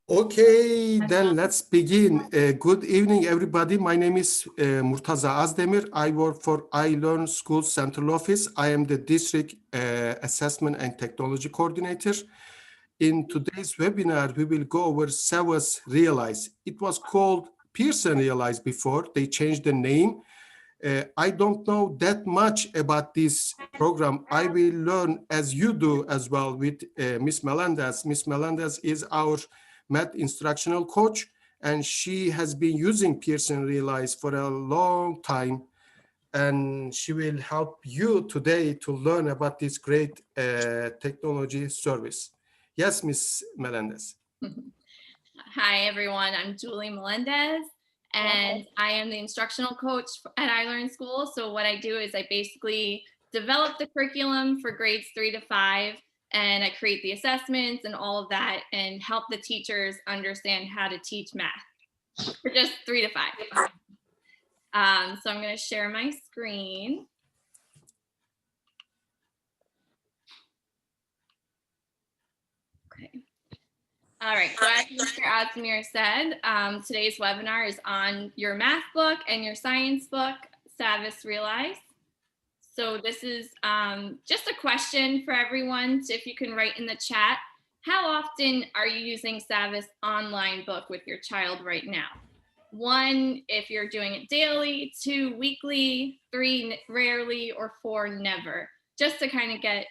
Okay, then let's begin. Good evening, everybody. My name is Murtaza Azdemir. I work for iLearn School Central Office. I am the District Assessment and Technology Coordinator. In today's webinar, we will go over SAVVAS Realize. It was called Pearson Realize before. They changed the name. I don't know that much about this program. I will learn as you do as well with Miss Melendez. Miss Melendez is our math instructional coach, and she has been using Pearson Realize for a long time. And she will help you today to learn about this great technology service. Yes, Miss Melendez. Hi, everyone. I'm Julie Melendez, and I am the instructional coach at iLearn School. So what I do is I basically develop the curriculum for grades 3 to 5, and I create the assessments and all of that and help the teachers understand how to teach math for just 3 to 5. So I'm going to share my screen. Okay. All right, so as Mr. Azdemir said, today's webinar is on your math book and your science book, SAVVAS Realize. So this is just a question for everyone, so if you can write in the chat, how often are you using SAVVAS online book with your child right now? 1, if you're doing it daily, 2, weekly, 3, rarely, or 4, never, just to kind of get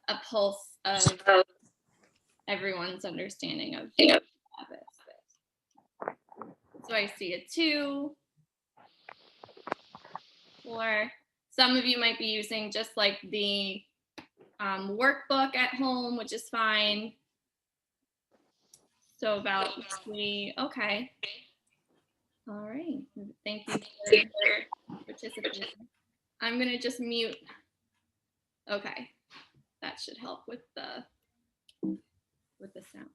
a pulse of everyone's understanding of SAVVAS. So I see a 2, 4. Some of you might be using just like the workbook at home, which is fine. So about 3, okay. All right, thank you for participating. I'm gonna just mute. Okay, that should help with the sound.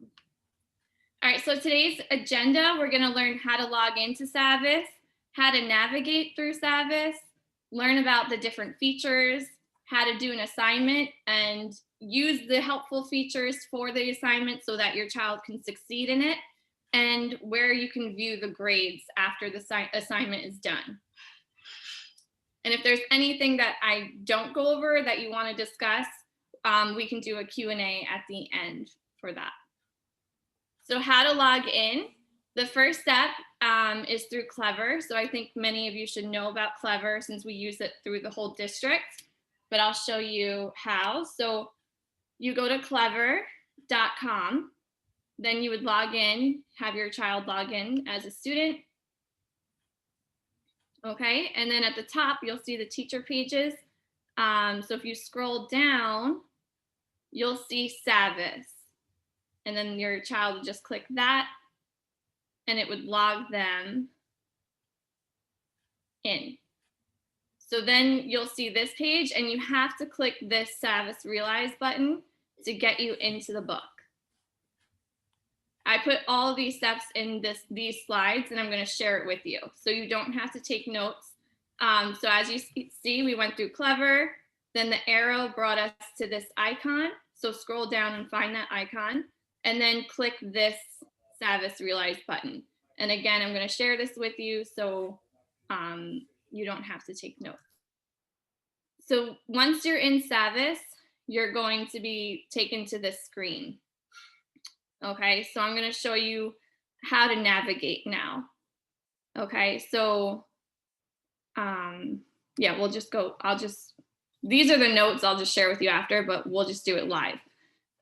All right, so today's agenda, we're gonna learn how to log into SAVVAS, how to navigate through SAVVAS, learn about the different features, how to do an assignment, and use the helpful features for the assignment so that your child can succeed in it, and where you can view the grades after the assignment is done. And if there's anything that I don't go over that you want to discuss, we can do a Q&A at the end for that. So how to log in. The first step is through Clever. So I think many of you should know about Clever since we use it through the whole district, but I'll show you how. So you go to clever.com, then you would log in, have your child log in as a student. Okay, and then at the top, you'll see the teacher pages. So if you scroll down, you'll see SAVVAS. And then your child would just click that, and it would log them in. So then you'll see this page, and you have to click this SAVVAS Realize button to get you into the book. I put all of these steps in these slides, and I'm going to share it with you, so you don't have to take notes. So as you see, we went through Clever, then the arrow brought us to this icon. So scroll down and find that icon, and then click this SAVVAS Realize button. And again, I'm going to share this with you, so you don't have to take notes. So once you're in SAVVAS, you're going to be taken to this screen. Okay, so I'm going to show you how to navigate now. Okay, so yeah, we'll just go, these are the notes I'll just share with you after, but we'll just do it live.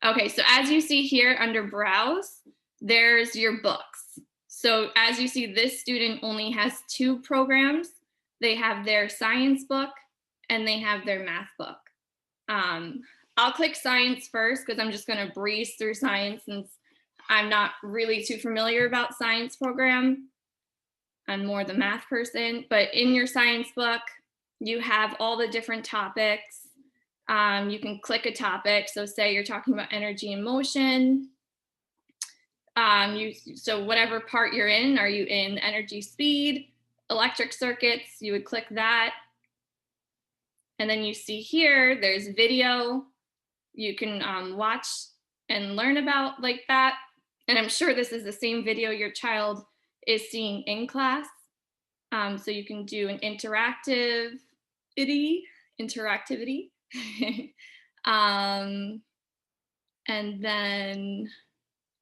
Okay, so as you see here under Browse, there's your books. So as you see, this student only has 2 programs. They have their science book and they have their math book. I'll click science first because I'm just going to breeze through science since I'm not really too familiar about science program. I'm more the math person, but in your science book, you have all the different topics. You can click a topic. So say you're talking about energy and motion. So whatever part you're in, are you in energy, speed, electric circuits, you would click that. And then you see here, there's video. You can watch and learn about like that And I'm sure this is the same video your child is seeing in class. So you can do an interactivity. And then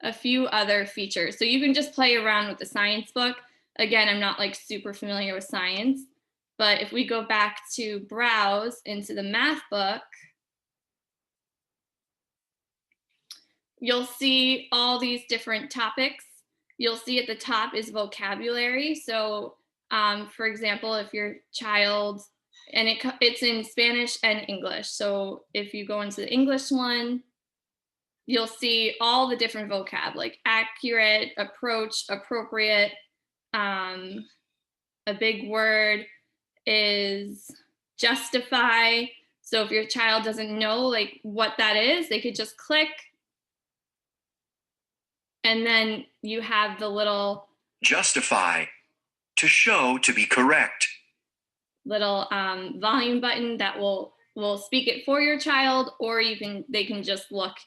a few other features. So you can just play around with the science book. Again, I'm not like super familiar with science, but if we go back to browse into the math book, you'll see all these different topics. You'll see at the top is vocabulary. So for example, if your child, and it's in Spanish and English. So if you go into the English one, you'll see all the different vocab, like accurate, approach, appropriate. A big word is justify. So if your child doesn't know like what that is, they could just click. And then you have the little justify, to show to be correct. Little volume button that will speak it for your child, or they can just look,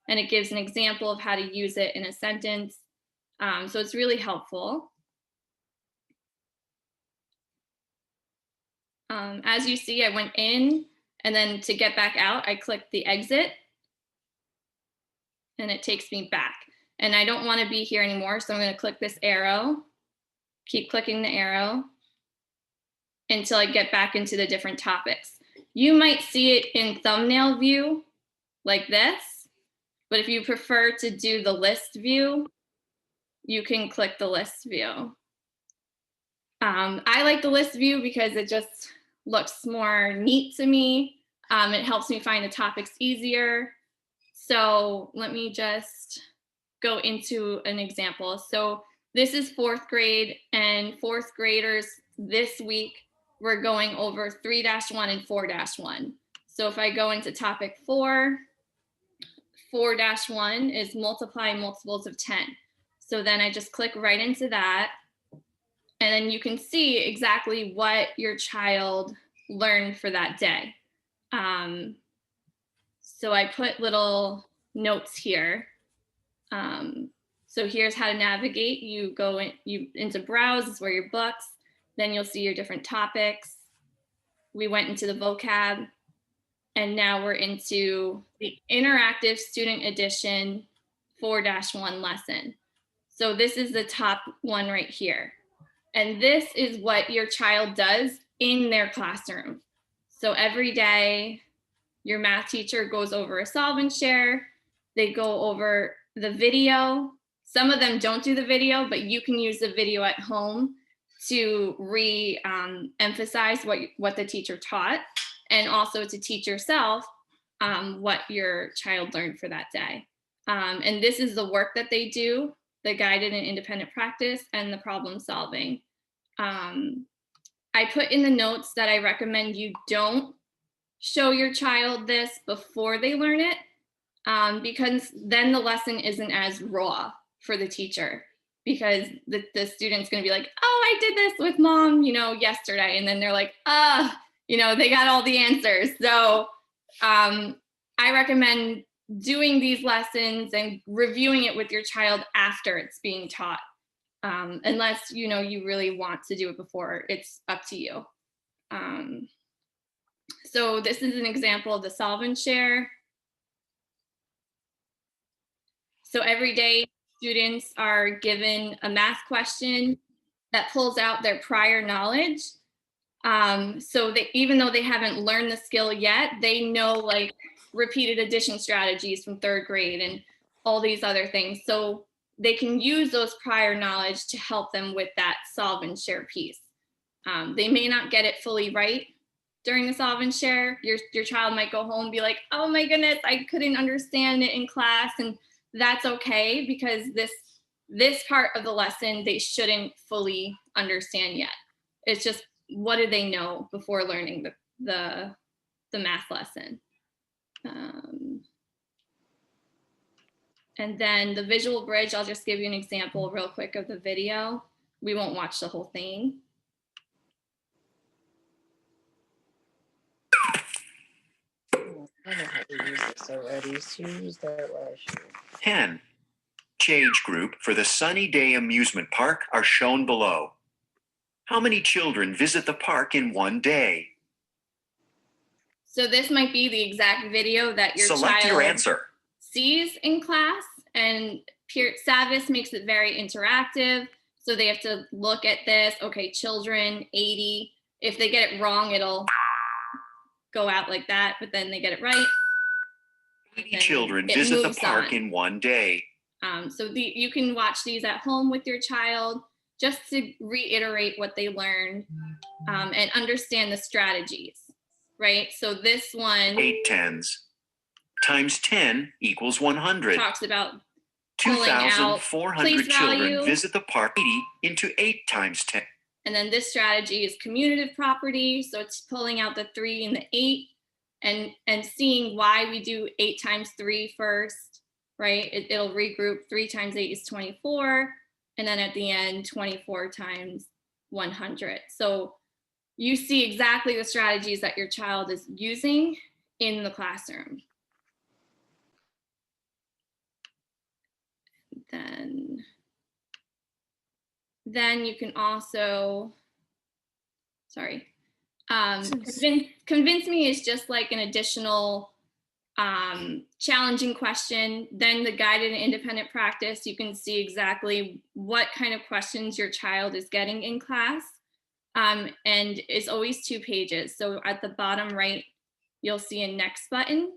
and it gives an example of how to use it in a sentence. So it's really helpful. As you see, I went in, and then to get back out, I clicked the exit, and it takes me back. And I don't want to be here anymore, so I'm going to click this arrow, keep clicking the arrow until I get back into the different topics. You might see it in thumbnail view like this, but if you prefer to do the list view, you can click the list view. I like the list view because it just looks more neat to me. It helps me find the topics easier. So let me just go into an example. So this is 4th grade, and 4th graders this week, we're going over 3-1 and 4-1. So if I go into topic 4, 4-1 is multiply multiples of 10. So then I just click right into that. And then you can see exactly what your child learned for that day. So I put little notes here. So here's how to navigate. You go into browse, is where your books, then you'll see your different topics. We went into the vocab, and now we're into the interactive student edition 4-1 lesson. So this is the top one right here. And this is what your child does in their classroom. So every day, your math teacher goes over a solve and share. They go over the video. Some of them don't do the video, but you can use the video at home to re-emphasize what the teacher taught, and also to teach yourself what your child learned for that day. And this is the work that they do, the guided and independent practice, and the problem solving. I put in the notes that I recommend you don't show your child this before they learn it, because then the lesson isn't as raw for the teacher, because the student's going to be like, oh, I did this with mom, yesterday. And then they're like, they got all the answers. So I recommend doing these lessons and reviewing it with your child after it's being taught. Unless, you really want to do it before, it's up to you. So this is an example of the solve and share. So every day, students are given a math question that pulls out their prior knowledge. So even though they haven't learned the skill yet, they know like repeated addition strategies from 3rd grade and all these other things. So they can use those prior knowledge to help them with that solve and share piece. They may not get it fully right during the solve and share. Your child might go home and be like, oh my goodness, I couldn't understand it in class. And that's okay, because this part of the lesson they shouldn't fully understand yet. It's just, what do they know before learning the math lesson? And then the visual bridge, I'll just give you an example real quick of the video. We won't watch the whole thing. I know how to use this already. So use that last year. 10. Age group for the Sunny Day Amusement Park are shown below. How many children visit the park in one day? So this might be the exact video that your Select child your answer. sees in class, and SAVVAS makes it very interactive. So they have to look at this. Okay, children, 80. If they get it wrong, it'll go out like that, but then they get it right. 80 children visit the park in one day. So you can watch these at home with your child just to reiterate what they learned and understand the strategies, right? So this one 8 tens times 10 equals 100. talks about pulling out 2,400 place children value. visit the park. 80 into 8 times 10. And then this strategy is commutative property. So it's pulling out the 3 and the 8 and seeing why we do 8 times 3 first, right? It'll regroup. 3 times 8 is 24. And then at the end, 24 times 100. So you see exactly the strategies that your child is using in the classroom. Then you can also, convince me is just like an additional challenging question. Then the guided and independent practice, you can see exactly what kind of questions your child is getting in class. And it's always 2 pages. So at the bottom right, you'll see a next button.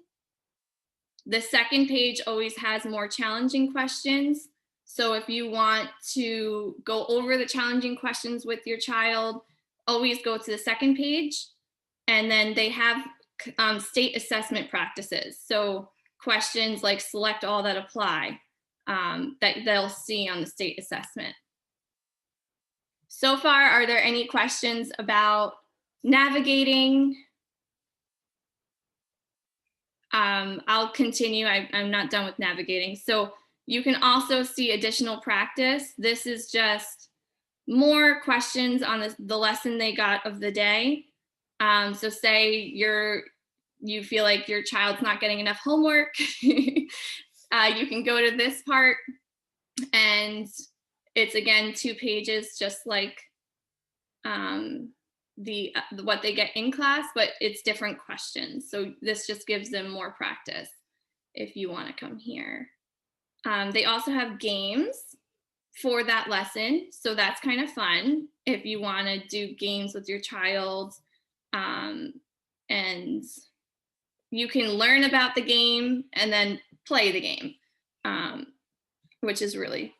The second page always has more challenging questions. So if you want to go over the challenging questions with your child, always go to the second page. And then they have state assessment practices. So questions like select all that apply that they'll see on the state assessment. So far, are there any questions about navigating? I'll continue. I'm not done with navigating. So you can also see additional practice. This is just more questions on the lesson they got of the day. So say you feel like your child's not getting enough homework. You can go to this part, and it's again 2 pages, just like what they get in class, but it's different questions. So this just gives them more practice if you want to come here. They also have games for that lesson. So that's kind of fun if you want to do games with your child. And you can learn about the game and then play the game, which is really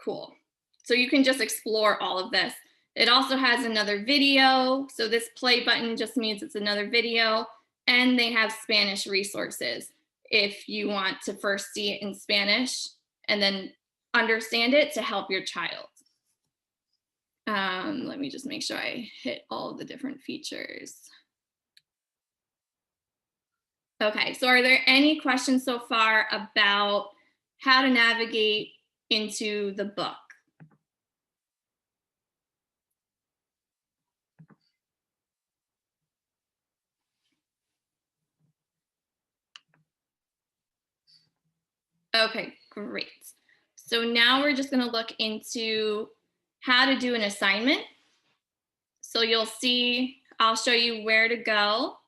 cool. So you can just explore all of this. It also has another video. So this play button just means it's another video. And they have Spanish resources if you want to first see it in Spanish and then understand it to help your child. Let me just make sure I hit all of the different features. Okay, so are there any questions so far about how to navigate into the book? Okay, great. So now we're just going to look into how to do an assignment. So you'll see, I'll show you where to go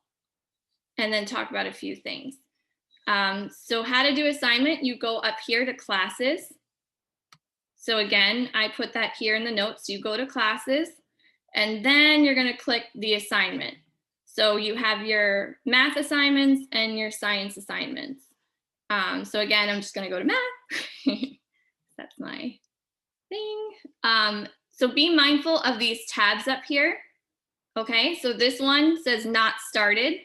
and then talk about a few things. So how to do assignment, you go up here to classes. So again, I put that here in the notes. You go to classes, and then you're going to click the assignment. So you have your math assignments and your science assignments. So again, I'm just going to go to math. That's my thing. So be mindful of these tabs up here. Okay, so this one says not started,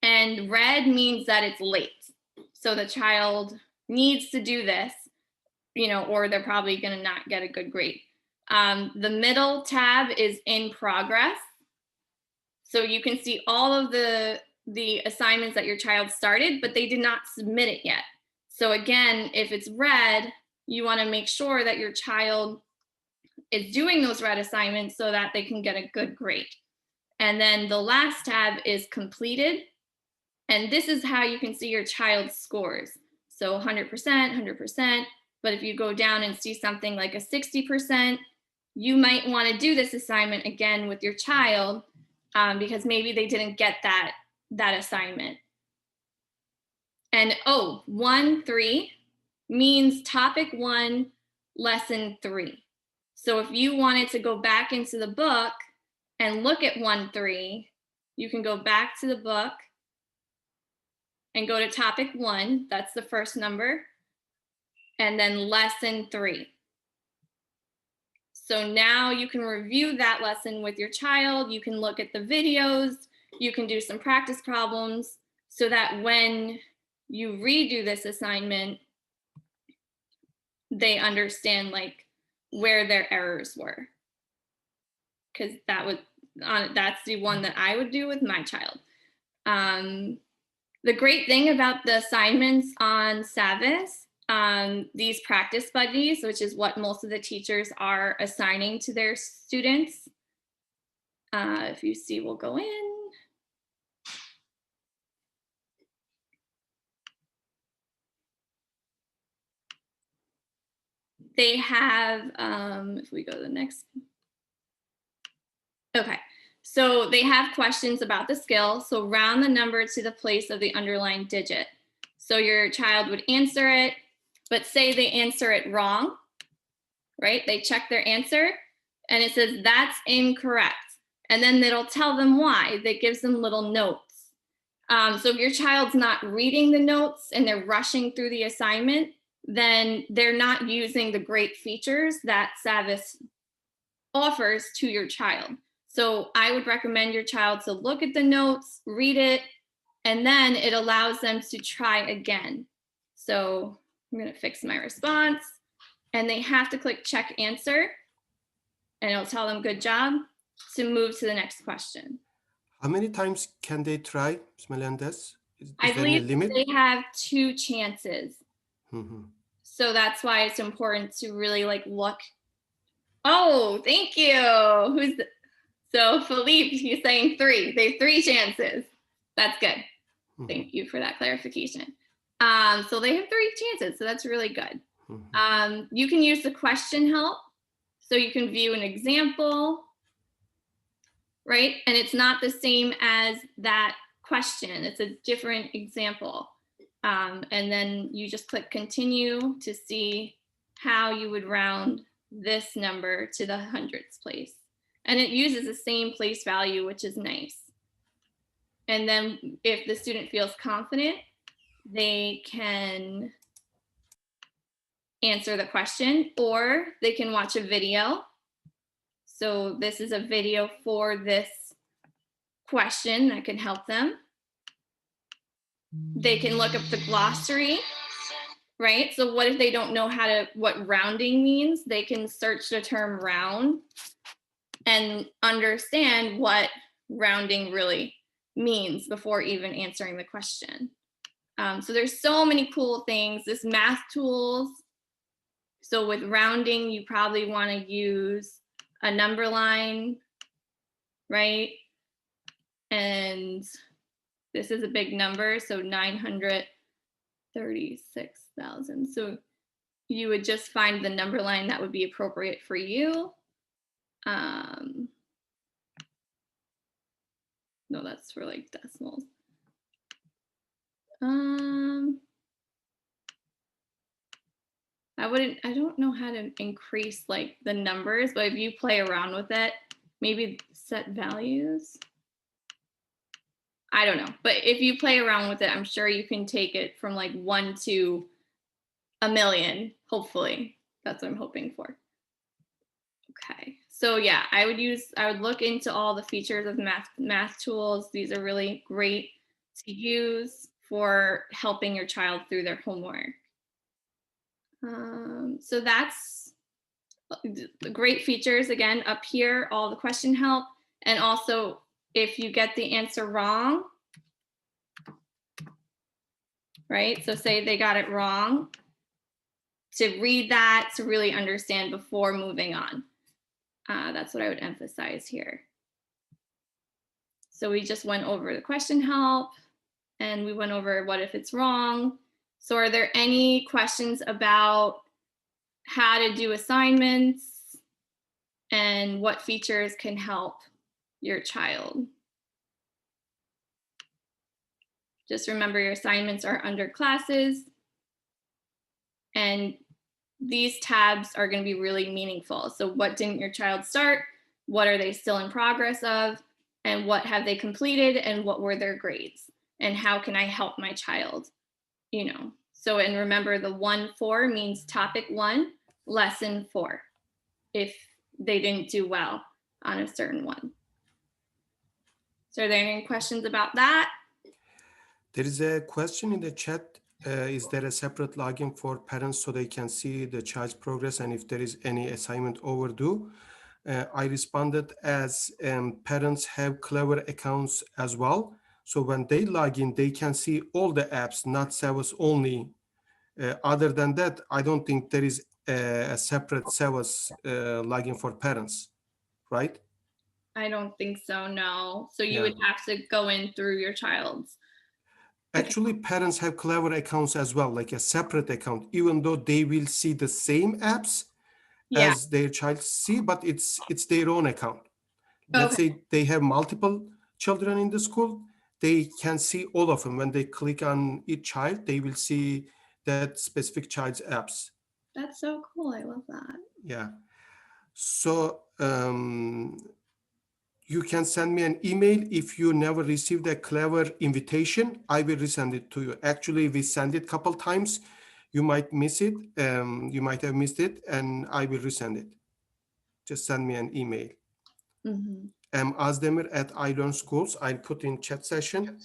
and red means that it's late. So the child needs to do this, or they're probably going to not get a good grade. The middle tab is in progress. So you can see all of the assignments that your child started, but they did not submit it yet. So again, if it's red, you want to make sure that your child is doing those red assignments so that they can get a good grade. And then the last tab is completed. And this is how you can see your child's scores. So 100%, 100%, But if you go down and see something like a 60%, you might want to do this assignment again with your child because maybe they didn't get that assignment. And 1-3 means topic 1, lesson 3. So if you wanted to go back into the book and look at 1-3, you can go back to the book and go to topic 1, that's the first number, and then lesson 3. So now you can review that lesson with your child, you can look at the videos, you can do some practice problems so that when you redo this assignment, they understand like where their errors were. Because that's the one that I would do with my child. The great thing about the assignments on SAVVAS, these practice buddies, which is what most of the teachers are assigning to their students. If you see, we'll go in. They have, if we go to the next. Okay, so they have questions about the skill. So round the number to the place of the underlined digit. So your child would answer it, but say they answer it wrong, right? They check their answer and it says that's incorrect. And then it'll tell them why. That gives them little notes. So if your child's not reading the notes and they're rushing through the assignment, then they're not using the great features that SAVVAS offers to your child. So I would recommend your child to look at the notes, read it, and then it allows them to try again. So I'm going to fix my response, and they have to click check answer, and it'll tell them good job to move to the next question. How many times can they try, Ms. Melendez? Is I there any believe limit? they have 2 chances. Mm-hmm. So that's why it's important to really like look. Oh, thank you. So Philippe, he's saying 3. They have 3 chances. That's good. Mm-hmm. Thank you for that clarification. So they have 3 chances. So that's really good. Mm-hmm. You can use the question help. So you can view an example, right? And it's not the same as that question. It's a different example. And then you just click continue to see how you would round this number to the hundredths place. And it uses the same place value, which is nice. And then if the student feels confident, they can answer the question or they can watch a video. So this is a video for this question that can help them. They can look up the glossary, right? So what if they don't know what rounding means? They can search the term round and understand what rounding really means before even answering the question. So there's so many cool things. This math tools. So with rounding, you probably want to use a number line, right? And this is a big number, so 936,000. So you would just find the number line that would be appropriate for you. No, that's for like decimals. I don't know how to increase like the numbers, but if you play around with it, maybe set values. I don't know, but if you play around with it, I'm sure you can take it from like 1 to 1,000,000, hopefully. That's what I'm hoping for. Okay, so yeah, I would look into all the features of math tools. These are really great to use for helping your child through their homework. So that's the great features. Again, up here, all the question help. And also, if you get the answer wrong, right? So say they got it wrong, to read that, to really understand before moving on. That's what I would emphasize here. So we just went over the question help, and we went over what if it's wrong. So are there any questions about how to do assignments and what features can help your child. Just remember your assignments are under classes, and these tabs are going to be really meaningful. So what didn't your child start? What are they still in progress of? And what have they completed? And what were their grades? And how can I help my child? You know, so, and remember the 1-4 means topic 1, lesson 4, if they didn't do well on a certain one. So are there any questions about that? There is a question in the chat. Is there a separate login for parents so they can see the child's progress and if there is any assignment overdue? I responded as parents have Clever accounts as well. So when they log in, they can see all the apps, not SAVVAS only. Other than that, I don't think there is a separate SAVVAS login for parents, right? I don't think so, no. So you Yeah. would have to go in through your child's. Actually, parents have Clever accounts as well, like a separate account, even though they will see the same apps Yeah, as their child see, but it's their own account. Let's okay. say they have multiple children in the school, they can see all of them. When they click on each child, they will see that specific child's apps. That's so cool. I love that. Yeah. So you can send me an email if you never received a Clever invitation. I will resend it to you. Actually, we sent it a couple times. You might miss it. You might have missed it, and I will resend it. Just send me an email. Mm-hmm. Azdemir at iLearnSchools. I'll put in chat session.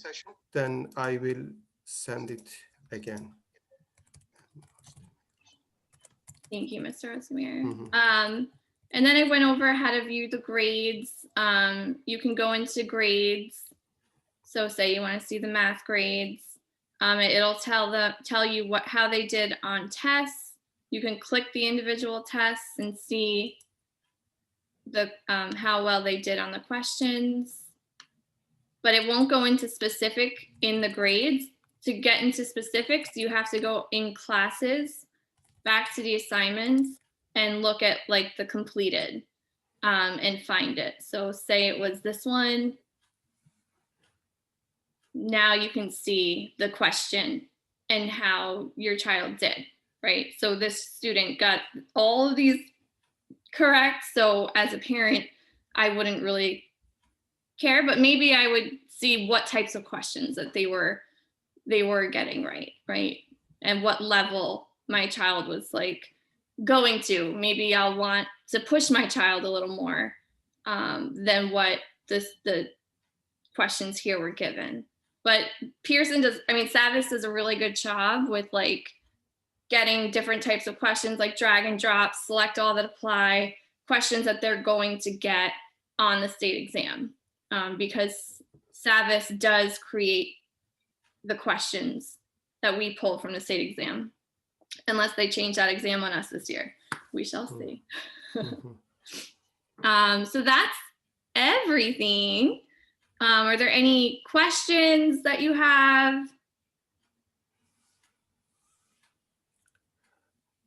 Then I will send it again. Thank you, Mr. Ozdemir. Mhm. And then I went over how to view the grades. You can go into grades. So say you want to see the math grades. It'll tell you how they did on tests. You can click the individual tests and see the how well they did on the questions. But it won't go into specific in the grades. To get into specifics, you have to go in classes, back to the assignments, and look at like the completed and find it. So say it was this one. Now you can see the question and how your child did, right? So this student got all of these correct. So as a parent, I wouldn't really care, but maybe I would see what types of questions that they were getting right? And what level my child was like going to. Maybe I'll want to push my child a little more than what the questions here were given. But SAVVAS does a really good job with like getting different types of questions, like drag and drop, select all that apply, questions that they're going to get on the state exam. Because SAVVAS does create the questions that we pull from the state exam, unless they change that exam on us this year. We shall see. So that's everything. Are there any questions that you have?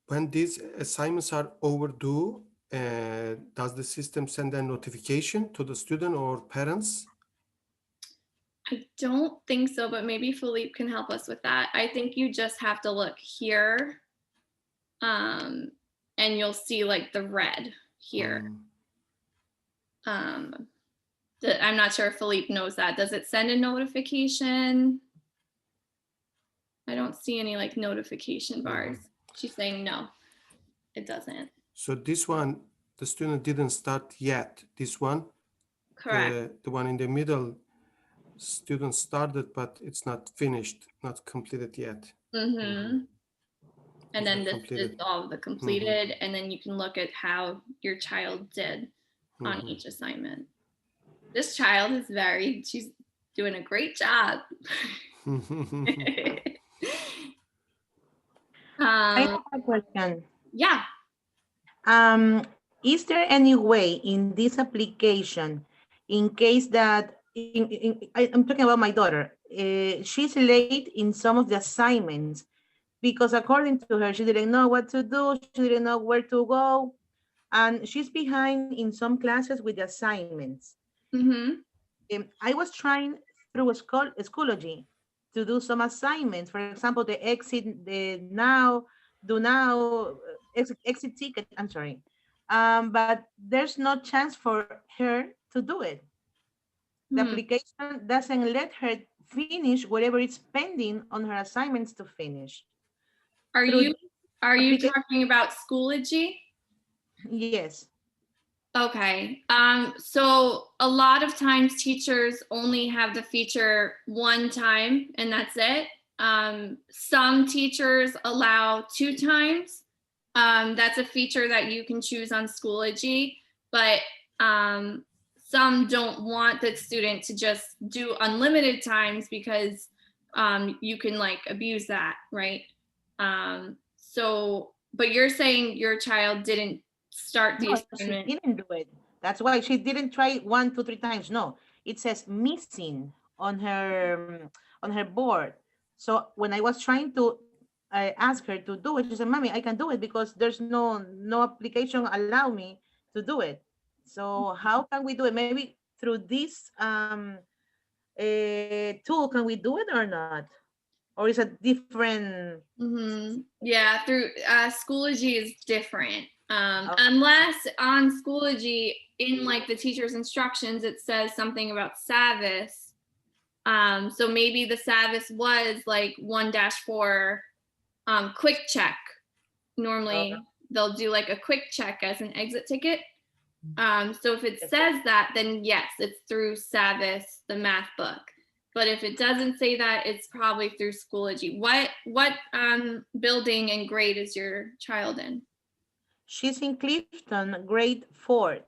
When these assignments are overdue, does the system send a notification to the student or parents? I don't think so, but maybe Philippe can help us with that. I think you just have to look here, and you'll see like the red here. I'm not sure if Philippe knows that. Does it send a notification? I don't see any like notification bars. She's saying no, it doesn't. So this one, the student didn't start yet. This one, Correct. the one in the middle, student started, but it's not finished, not completed yet. And then this is all the completed, and then you can look at how your child did on each assignment. This child is she's doing a great job. I have a question. Yeah. Is there any way in this application, in case that, I'm talking about my daughter, she's late in some of the assignments, because according to her, she didn't know what to do. She didn't know where to go. And she's behind in some classes with the assignments. Mm-hmm. I was trying through Schoology to do some assignments. For example, the exit, the now, do now, exit ticket. I'm sorry. But there's no chance for her to do it. The Hmm. application doesn't let her finish whatever is pending on her assignments to finish. Are Through you this are you application, talking about Schoology? yes. Okay. So a lot of times teachers only have the feature one time and that's it. Some teachers allow 2 times. That's a feature that you can choose on Schoology, but some don't want the student to just do unlimited times because you can like abuse that, right? But you're saying your child didn't start the No, she assignment. didn't do it. That's why she didn't try 1, 2, 3 times. No, it says missing on her board. So when I was trying to ask her to do it, she said, "Mommy, I can do it because there's no application allow me to do it. So how can we do it? Maybe through this tool, can we do it or not? Or is it different?" Yeah, through Schoology is different. Oh, Unless on Schoology, in like the teacher's instructions, it says something about SAVVAS. So maybe the SAVVAS was like 1-4 quick check. Normally, they'll do like a quick check as an exit ticket. So if it says that, then yes, it's through SAVVAS, the math book. But if it doesn't say that, it's probably through Schoology. What building and grade is your child in? she's in Clifton, grade 4.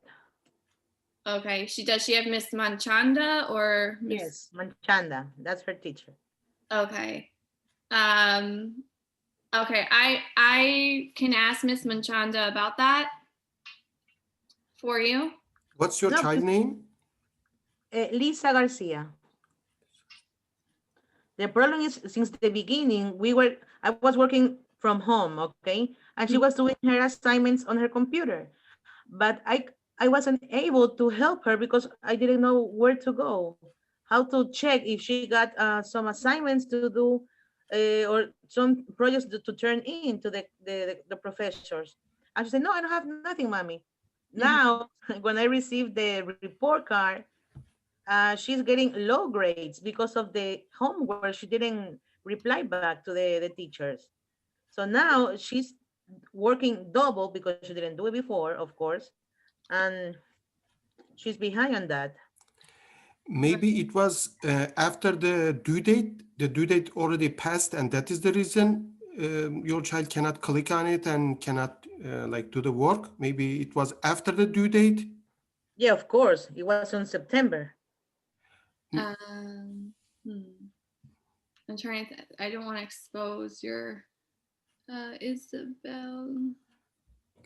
Okay, does she have Miss Manchanda or Miss? Yes, Manchanda. That's her teacher. Okay. Okay, I can ask Miss Manchanda about that for you. What's your No, child name? Lisa Garcia. The problem is since the beginning, I was working from home, okay? And she was doing her assignments on her computer. But I wasn't able to help her because I didn't know where to go, how to check if she got some assignments to do or some projects to turn in to the professors. And she said, "No, I don't have nothing, mommy." Mhm. Now, when I received the report card, she's getting low grades because of the homework. She didn't reply back to the teachers. So now she's working double because she didn't do it before, of course, and she's behind on that. Maybe it was after the due date. The due date already passed, and that is the reason your child cannot click on it and cannot like do the work. Maybe it was after the due date. Yeah, of course. It was on September. Um, hmm. I'm trying to. I don't want to expose your Isabel.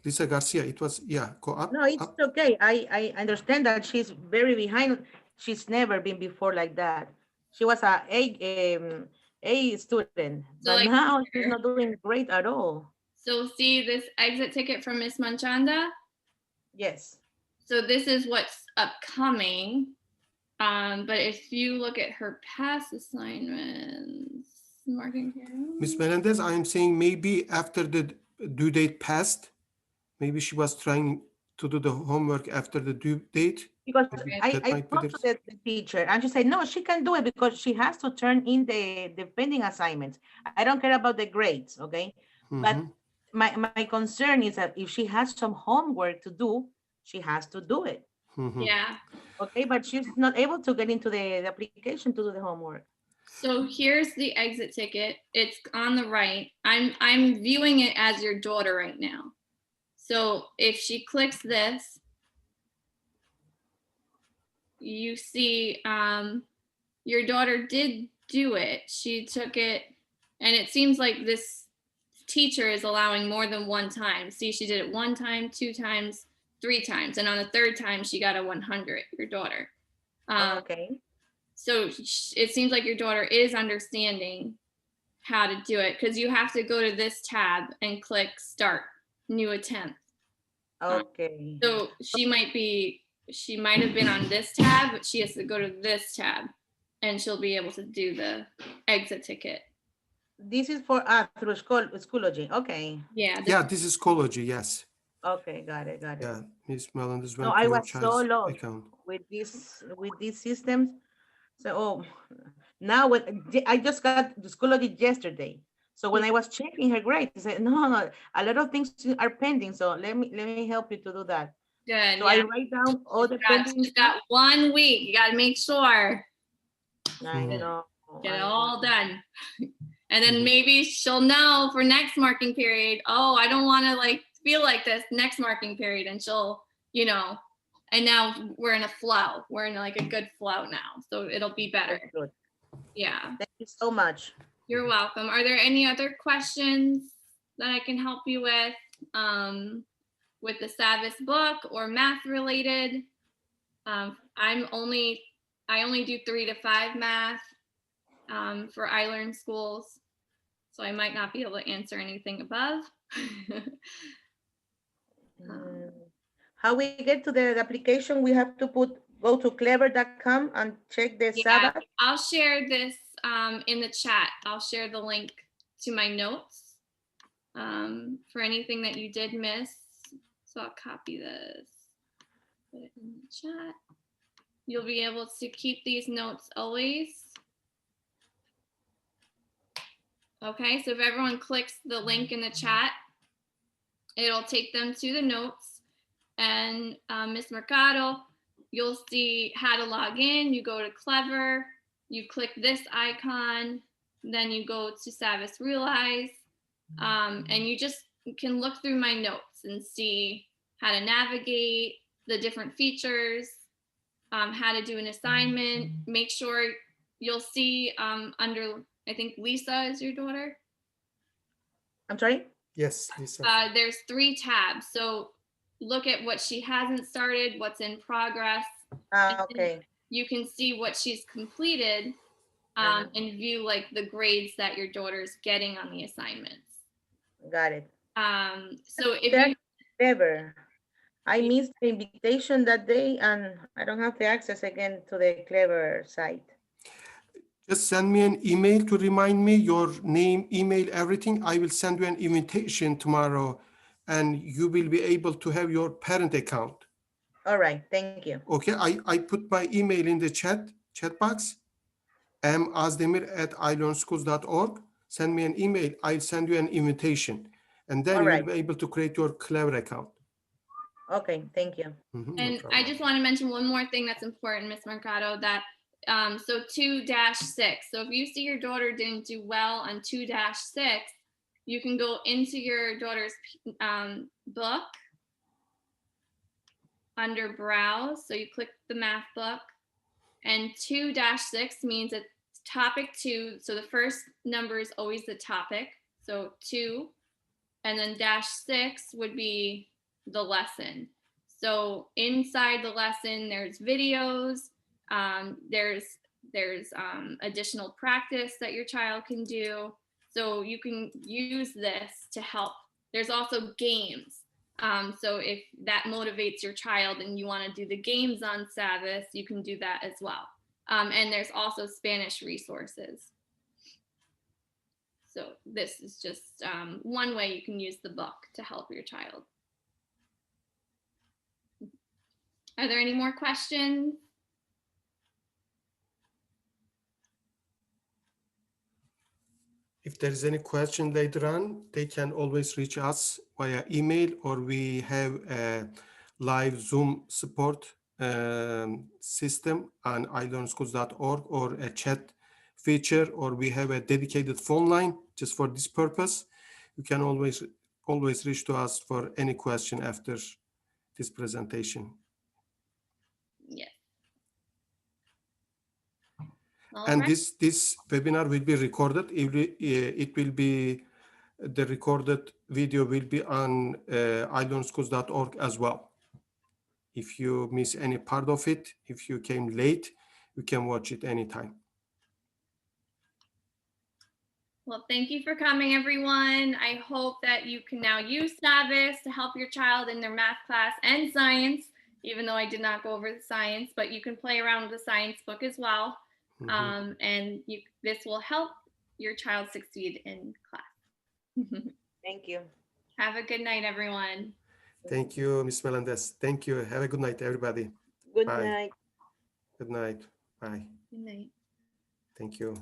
Lisa Garcia, it was, yeah, go up, No, it's up. okay. I understand that she's very behind. She's never been before like that. She was a student, So but like now she's here. not doing great at all. So see this exit ticket from Miss Manchanda. Yes. So this is what's upcoming. But if you look at her past assignments, marking here. Miss Melendez, I am saying maybe after the due date passed, maybe she was trying to do the homework after the due date. Because Maybe Okay. that I might be talked to the teacher and she said, no, she can do it because she has to turn in the pending assignments. I don't care about the grades, okay? But Mhm. my concern is that if she has some homework to do, she has to do it, Yeah. okay? But she's not able to get into the application to do the homework. So here's the exit ticket. It's on the right. I'm viewing it as your daughter right now. So if she clicks this, you see your daughter did do it. She took it, and it seems like this teacher is allowing more than one time. See, she did it 1 time, 2 times, 3 times, and on the 3rd time she got a 100, your daughter. Okay. So it seems like your daughter is understanding how to do it because you have to go to this tab and click start new attempt. Okay. So she might have been on this tab, but she has to go to this tab and she'll be able to do the exit ticket. This is for through Schoology. Okay. Yeah. Yeah, this is Schoology, yes. Okay, got it. Yeah, Miss Melendez No, went I to your was so child's lost account. with these systems. So now I just got the Schoology yesterday. So when I was checking her grades, I said, no, a lot of things are pending. So let me help you to do that. Good. So I write down all the pending She's got 1 week. You got to make sure. I know. Get it I all know. done. And then maybe she'll know for next marking period, oh, I don't want to like feel like this next marking period. And she'll, and now we're in a flow. We're in like a good flow now. So it'll be better. That's good. Yeah. Thank you so much. You're welcome. Are there any other questions that I can help you with the SAVVAS book or math related? I only do 3 to 5 math for iLearn schools. So I might not be able to answer anything above. How we get to the application, we have to go to clever.com and check the SAVVAS. I'll share this in the chat. I'll share the link to my notes for anything that you did miss. So I'll copy this, put it in the chat. You'll be able to keep these notes always. Okay, so if everyone clicks the link in the chat, it'll take them to the notes. And Ms. Mercado, you'll see how to log in. You go to Clever, you click this icon, then you go to SAVVAS Realize, and you just can look through my notes and see how to navigate the different features, how to do an assignment. Make sure you'll see under, I think Lisa is your daughter. I'm sorry? Yes, Lisa. There's 3 tabs. So look at what she hasn't started, what's in progress. Okay. You can see what she's completed and view like the grades that your daughter's getting on the assignments. Got it. So if That's you Clever. I missed the invitation that day and I don't have the access again to the Clever site. Just send me an email to remind me your name, email, everything. I will send you an invitation tomorrow and you will be able to have your parent account. All right, thank you. Okay, I put my email in the chat box, mazdemir@ilearnschools.org. Send me an email, I'll send you an invitation. And then All you right. will be able to create your Clever account. Okay, thank you. And I just want to mention one more thing that's important, Ms. Mercado, that so 2-6. So if you see your daughter didn't do well on 2-6, you can go into your daughter's book under browse. So you click the math book and 2-6 means it's topic 2. So the first number is always the topic. So 2 and then -6 would be the lesson. So inside the lesson, there's videos, there's additional practice that your child can do. So you can use this to help. There's also games. So if that motivates your child and you want to do the games on SAVVAS, you can do that as well. And there's also Spanish resources. So this is just one way you can use the book to help your child. Are there any more questions? If there's any question later on, they can always reach us via email, or we have a live Zoom support system on ilearnschools.org, or a chat feature, or we have a dedicated phone line just for this purpose. You can always reach to us for any question after this presentation. Yes. And this webinar will be recorded. It will be, the recorded video will be on ilearnschools.org as well. If you miss any part of it, if you came late, you can watch it anytime. Well, thank you for coming, everyone. I hope that you can now use SAVVAS to help your child in their math class and science, even though I did not go over the science, but you can play around with the science book as well. And this will help your child succeed in class. Thank you. Have a good night, everyone. Thank you, Ms. Melendez. Thank you. Have a good night, everybody. Good Bye. night. Good night. Bye. Good night. Thank you.